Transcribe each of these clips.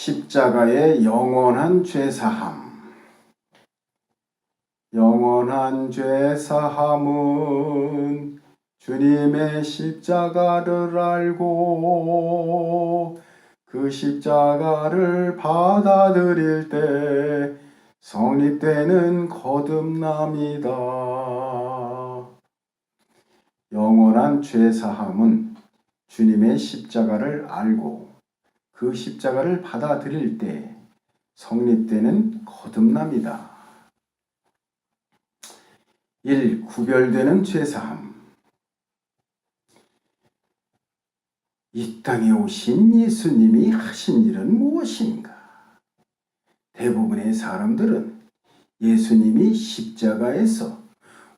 십자가의 영원한 죄사함. 영원한 죄사함은 주님의 십자가를 알고 그 십자가를 받아들일 때 성립되는 거듭남이다. 영원한 죄사함은 주님의 십자가를 알고 그 십자가를 받아들일 때 성립되는 거듭남이다. 1. 구별되는 죄사함. 이 땅에 오신 예수님이 하신 일은 무엇인가? 대부분의 사람들은 예수님이 십자가에서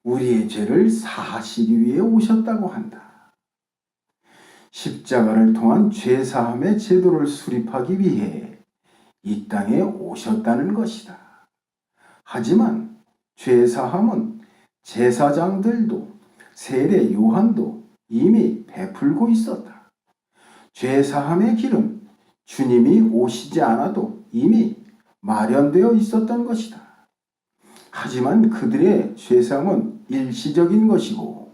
우리의 죄를 사하시기 위해 오셨다고 한다. 십자가를 통한 죄사함의 제도를 수립하기 위해 이 땅에 오셨다는 것이다. 하지만 죄사함은 제사장들도 세례 요한도 이미 베풀고 있었다. 죄사함의 길은 주님이 오시지 않아도 이미 마련되어 있었던 것이다. 하지만 그들의 죄사함은 일시적인 것이고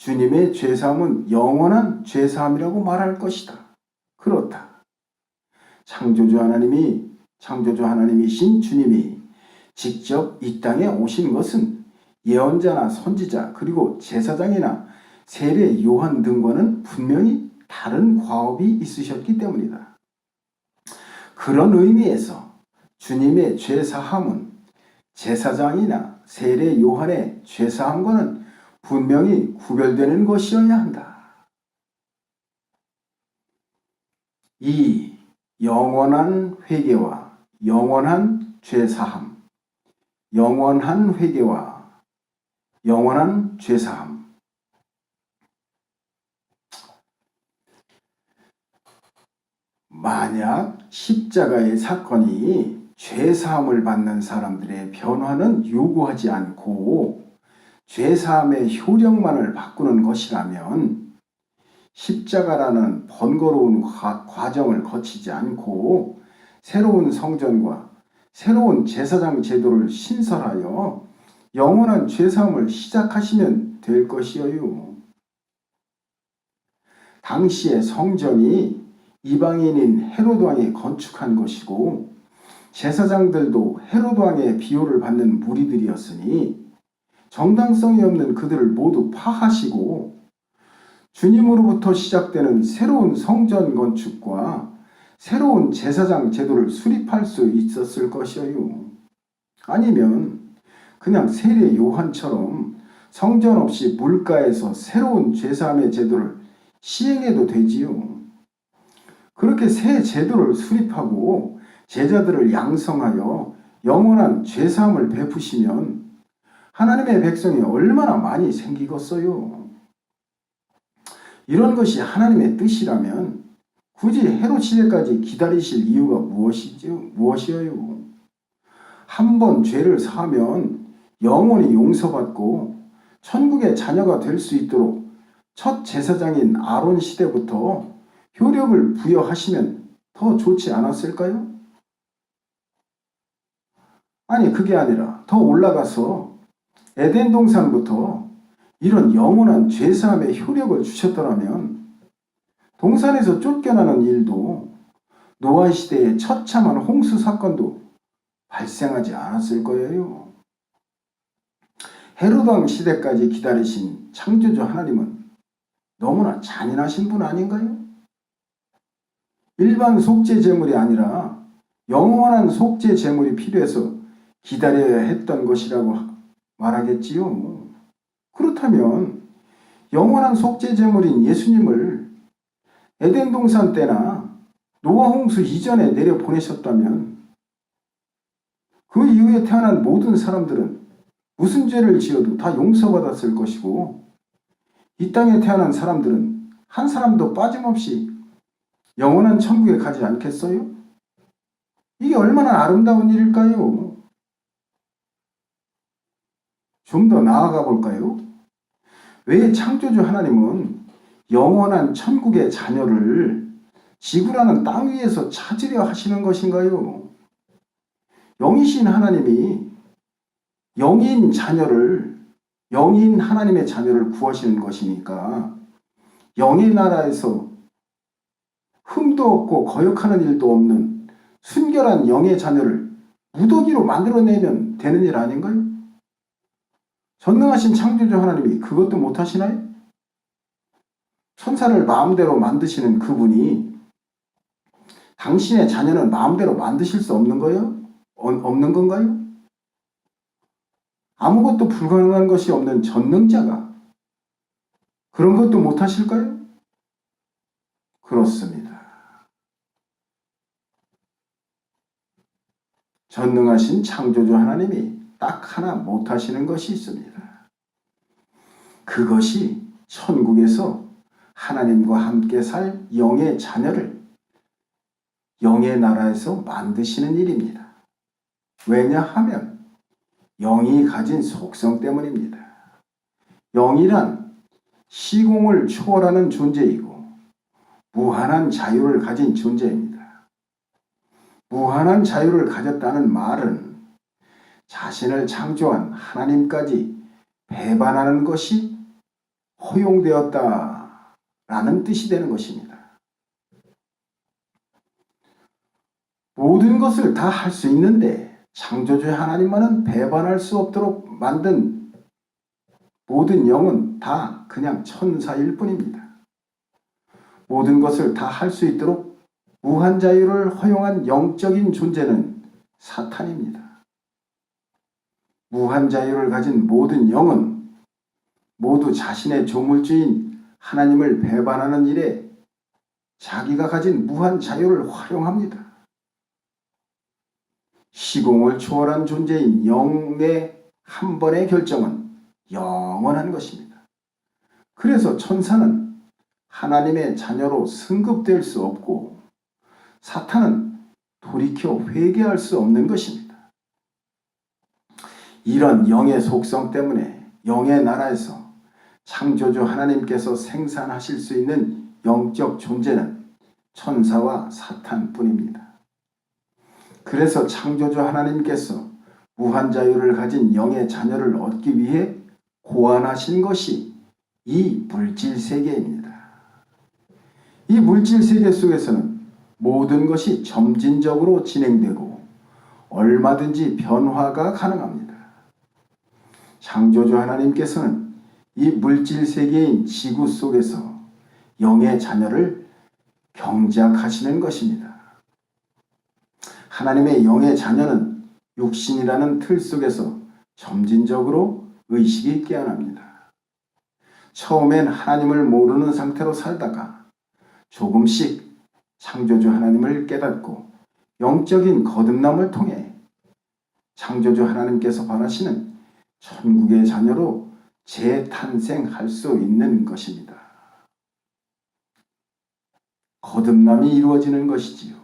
주님의 죄사함은 영원한 죄사함이라고 말할 것이다. 그렇다. 창조주 하나님이신 주님이 직접 이 땅에 오신 것은 예언자나 선지자 그리고 제사장이나 세례 요한 등과는 분명히 다른 과업이 있으셨기 때문이다. 그런 의미에서 주님의 죄사함은 제사장이나 세례 요한의 죄사함과는 분명히 구별되는 것이어야 한다. 2. 영원한 회개와 영원한 죄사함. 영원한 회개와 영원한 죄사함. 만약 십자가의 사건이 죄사함을 받는 사람들의 변화는 요구하지 않고 죄사함의 효력만을 바꾸는 것이라면 십자가라는 번거로운 과정을 거치지 않고 새로운 성전과 새로운 제사장 제도를 신설하여 영원한 죄사함을 시작하시면 될 것이어요. 당시의 성전이 이방인인 헤롯 왕이 건축한 것이고 제사장들도 헤롯 왕의 비호를 받는 무리들이었으니 정당성이 없는 그들을 모두 파하시고 주님으로부터 시작되는 새로운 성전 건축과 새로운 제사장 제도를 수립할 수 있었을 것이에요. 아니면 그냥 세례 요한처럼 성전 없이 물가에서 새로운 죄사함의 제도를 시행해도 되지요. 그렇게 새 제도를 수립하고 제자들을 양성하여 영원한 죄사함을 베푸시면 하나님의 백성이 얼마나 많이 생기겠어요. 이런 것이 하나님의 뜻이라면 굳이 헤롯 시대까지 기다리실 이유가 무엇이에요? 한 번 죄를 사하면 영원히 용서받고 천국의 자녀가 될 수 있도록 첫 제사장인 아론 시대부터 효력을 부여하시면 더 좋지 않았을까요? 아니, 그게 아니라 더 올라가서 에덴 동산부터 이런 영원한 죄사함의 효력을 주셨더라면 동산에서 쫓겨나는 일도 노아 시대의 처참한 홍수 사건도 발생하지 않았을 거예요. 헤롯 왕 시대까지 기다리신 창조주 하나님은 너무나 잔인하신 분 아닌가요? 일반 속죄 제물이 아니라 영원한 속죄 제물이 필요해서 기다려야 했던 것이라고 말하겠지요. 그렇다면 영원한 속죄 제물인 예수님을 에덴 동산 때나 노아 홍수 이전에 내려 보내셨다면 그 이후에 태어난 모든 사람들은 무슨 죄를 지어도 다 용서받았을 것이고 이 땅에 태어난 사람들은 한 사람도 빠짐없이 영원한 천국에 가지 않겠어요? 이게 얼마나 아름다운 일일까요? 좀 더 나아가 볼까요? 왜 창조주 하나님은 영원한 천국의 자녀를 지구라는 땅 위에서 찾으려 하시는 것인가요? 영이신 하나님이 영인 하나님의 자녀를 구하시는 것이니까 영의 나라에서 흠도 없고 거역하는 일도 없는 순결한 영의 자녀를 무더기로 만들어내면 되는 일 아닌가요? 전능하신 창조주 하나님이 그것도 못하시나요? 천사를 마음대로 만드시는 그분이 당신의 자녀는 마음대로 만드실 수 없는 거예요? 없는 건가요? 아무것도 불가능한 것이 없는 전능자가 그런 것도 못하실까요? 그렇습니다. 전능하신 창조주 하나님이 딱 하나 못하시는 것이 있습니다. 그것이 천국에서 하나님과 함께 살 영의 자녀를 영의 나라에서 만드시는 일입니다. 왜냐하면 영이 가진 속성 때문입니다. 영이란 시공을 초월하는 존재이고 무한한 자유를 가진 존재입니다. 무한한 자유를 가졌다는 말은 자신을 창조한 하나님까지 배반하는 것이 허용되었다라는 뜻이 되는 것입니다. 모든 것을 다 할 수 있는데 창조주 하나님만은 배반할 수 없도록 만든 모든 영은 다 그냥 천사일 뿐입니다. 모든 것을 다 할 수 있도록 무한 자유를 허용한 영적인 존재는 사탄입니다. 무한 자유를 가진 모든 영은 모두 자신의 조물주인 하나님을 배반하는 일에 자기가 가진 무한 자유를 활용합니다. 시공을 초월한 존재인 영의 한 번의 결정은 영원한 것입니다. 그래서 천사는 하나님의 자녀로 승급될 수 없고 사탄은 돌이켜 회개할 수 없는 것입니다. 이런 영의 속성 때문에 영의 나라에서 창조주 하나님께서 생산하실 수 있는 영적 존재는 천사와 사탄뿐입니다. 그래서 창조주 하나님께서 무한 자유를 가진 영의 자녀를 얻기 위해 고안하신 것이 이 물질 세계입니다. 이 물질 세계 속에서는 모든 것이 점진적으로 진행되고 얼마든지 변화가 가능합니다. 창조주 하나님께서는 이 물질 세계인 지구 속에서 영의 자녀를 경작하시는 것입니다. 하나님의 영의 자녀는 육신이라는 틀 속에서 점진적으로 의식이 깨어납니다. 처음엔 하나님을 모르는 상태로 살다가 조금씩 창조주 하나님을 깨닫고 영적인 거듭남을 통해 창조주 하나님께서 바라시는 천국의 자녀로 재탄생할 수 있는 것입니다. 거듭남이 이루어지는 것이지요.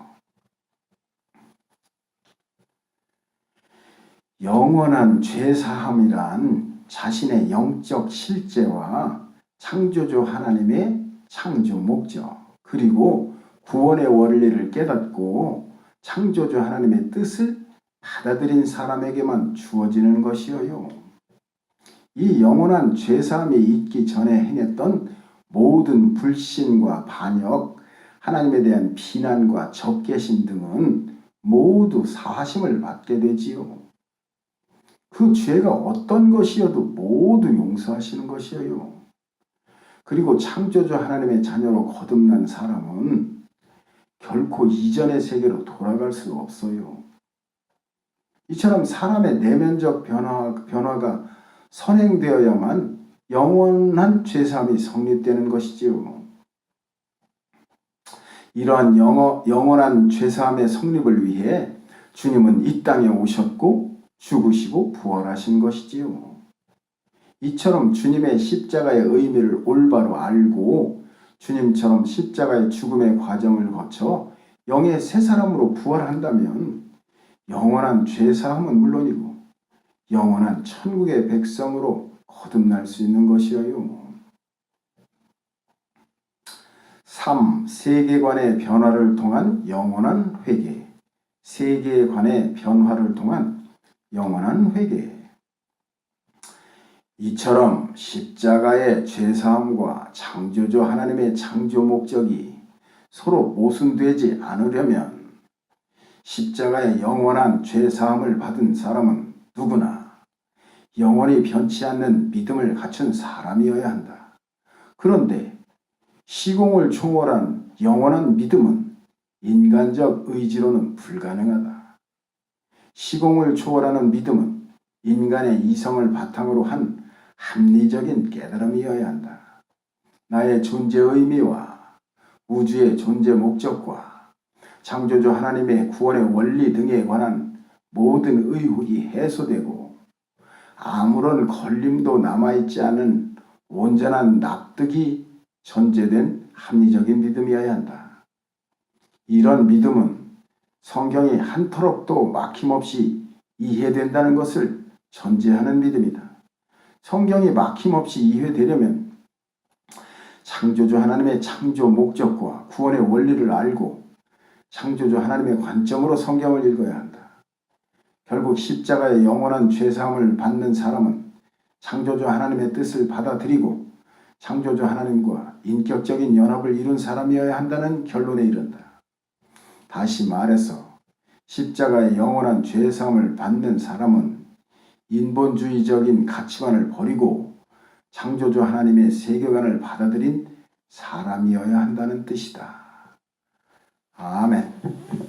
영원한 죄사함이란 자신의 영적 실제와 창조주 하나님의 창조 목적 그리고 구원의 원리를 깨닫고 창조주 하나님의 뜻을 받아들인 사람에게만 주어지는 것이어요. 이 영원한 죄사함이 있기 전에 행했던 모든 불신과 반역, 하나님에 대한 비난과 적개심 등은 모두 사하심을 받게 되지요. 그 죄가 어떤 것이어도 모두 용서하시는 것이에요. 그리고 창조주 하나님의 자녀로 거듭난 사람은 결코 이전의 세계로 돌아갈 수 없어요. 이처럼 사람의 내면적 변화가 선행되어야만 영원한 죄사함이 성립되는 것이지요. 이러한 영원한 죄사함의 성립을 위해 주님은 이 땅에 오셨고 죽으시고 부활하신 것이지요. 이처럼 주님의 십자가의 의미를 올바로 알고 주님처럼 십자가의 죽음의 과정을 거쳐 영의 새 사람으로 부활한다면 영원한 죄사함은 물론이고 영원한 천국의 백성으로 거듭날 수 있는 것이에요. 3. 세계관의 변화를 통한 영원한 회개. 세계관의 변화를 통한 영원한 회개. 이처럼 십자가의 죄사함과 창조주 하나님의 창조 목적이 서로 모순되지 않으려면 십자가의 영원한 죄사함을 받은 사람은 누구나 영원히 변치 않는 믿음을 갖춘 사람이어야 한다. 그런데 시공을 초월한 영원한 믿음은 인간적 의지로는 불가능하다. 시공을 초월하는 믿음은 인간의 이성을 바탕으로 한 합리적인 깨달음이어야 한다. 나의 존재 의미와 우주의 존재 목적과 창조주 하나님의 구원의 원리 등에 관한 모든 의혹이 해소되고 아무런 걸림도 남아있지 않은 온전한 납득이 전제된 합리적인 믿음이어야 한다. 이런 믿음은 성경이 한터럭도 막힘없이 이해된다는 것을 전제하는 믿음이다. 성경이 막힘없이 이해되려면 창조주 하나님의 창조 목적과 구원의 원리를 알고 창조주 하나님의 관점으로 성경을 읽어야 한다. 결국 십자가의 영원한 죄사함을 받는 사람은 창조주 하나님의 뜻을 받아들이고 창조주 하나님과 인격적인 연합을 이룬 사람이어야 한다는 결론에 이른다. 다시 말해서 십자가의 영원한 죄사함을 받는 사람은 인본주의적인 가치관을 버리고 창조주 하나님의 세계관을 받아들인 사람이어야 한다는 뜻이다. 아멘.